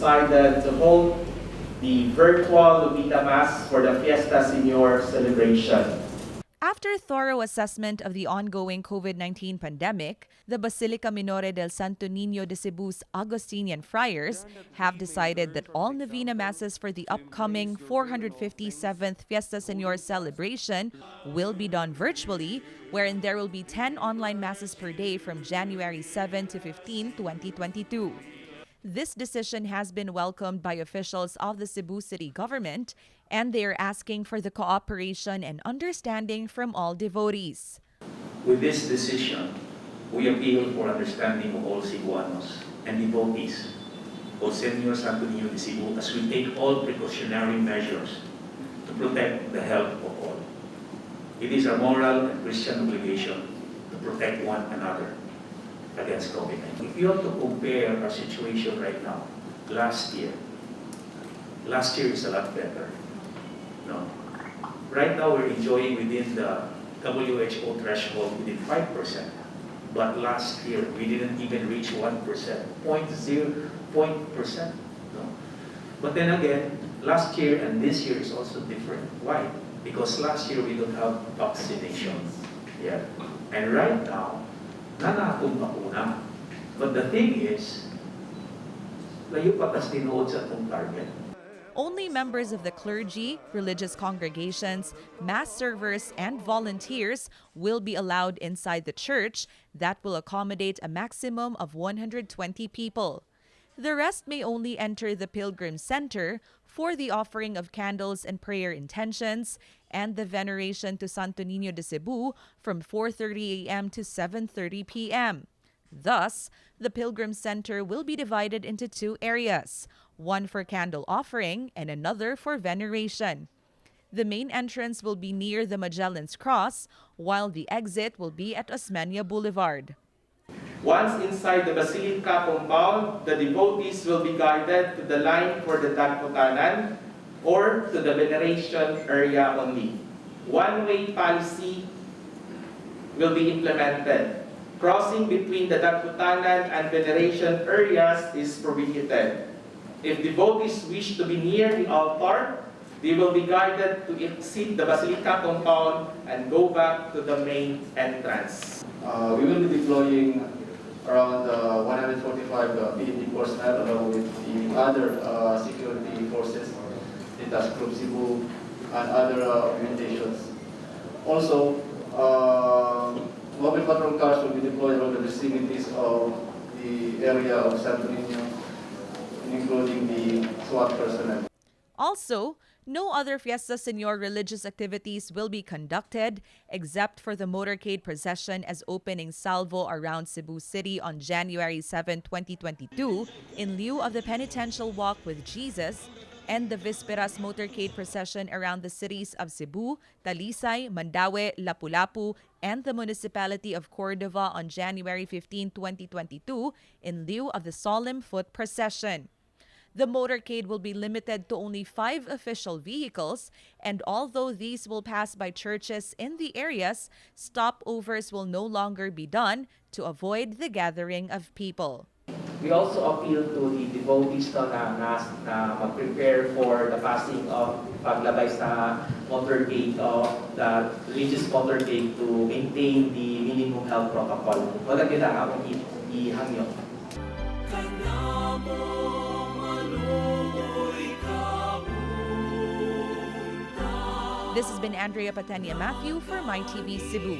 decided to hold the virtual Novena Mass for the Fiesta Señor celebration. After thorough assessment of the ongoing COVID-19 pandemic, the Basilica Minore del Santo Niño de Cebu's Augustinian Friars have decided that all novena masses for the upcoming 457th Fiesta Señor celebration will be done virtually, wherein there will be 10 online masses per day from January 7 to 15, 2022. This decision has been welcomed by officials of the Cebu City government, and they are asking for the cooperation and understanding from all devotees. With this decision, we appeal for understanding of all Cebuanos and devotees of Señor Santo Niño de Cebu as we take all precautionary measures to protect the health of all. It is our moral and Christian obligation to protect one another against COVID-19. If you have to compare our situation right now, last year is a lot better. No. Right now we're enjoying within the WHO threshold within 5%, but last year we didn't even reach 1%, 0.0%. No. But then again, last year and this year is also different. Why? Because last year we don't have vaccination. Yeah. And right now, nanakong bakuna. But the thing is, layo patas tinuod sa itong target. Only members of the clergy, religious congregations, mass servers, and volunteers will be allowed inside the church that will accommodate a maximum of 120 people. The rest may only enter the Pilgrim Center for the offering of candles and prayer intentions and the veneration to Santo Niño de Cebu from 4:30 a.m. to 7:30 p.m. Thus, the Pilgrim Center will be divided into two areas, one for candle offering and another for veneration. The main entrance will be near the Magellan's Cross, while the exit will be at Osmeña Boulevard. Once inside the Basilica compound, the devotees will be guided to the line for the 𝗙𝗘𝗪𝗦 or to the veneration area only. One-way policy will be implemented. Crossing between the 𝗙𝗘𝗪𝗦 and veneration areas is prohibited. If devotees wish to be near the altar, they will be guided to exit the Basilica compound and go back to the main entrance. We will be deploying around 145 PNP personnel along with the other security forces, the Task Group Cebu, and other augmentations. Also, mobile patrol cars will be deployed around the vicinities of the area of Santo Niño, including the SWAT personnel. Also, no other Fiesta Señor religious activities will be conducted except for the motorcade procession as Opening Salvo around Cebu City on January 7, 2022 in lieu of the Penitential Walk with Jesus, and the Visperas Motorcade Procession around the cities of Cebu, Talisay, Mandaue, Lapu-Lapu, and the municipality of Cordova on January 15, 2022 in lieu of the Solemn Foot Procession. The motorcade will be limited to only 5 official vehicles, and although these will pass by churches in the areas, stopovers will no longer be done to avoid the gathering of people. We also appeal to the devotees na mag-prepare for the passing of paglabay sa motorcade of the religious motorcade to maintain the minimum health protocol. Wala kita akong ihangyo. This has been 𝗙𝗜𝗏𝗧𝗎𝗓 for MyTV Cebu.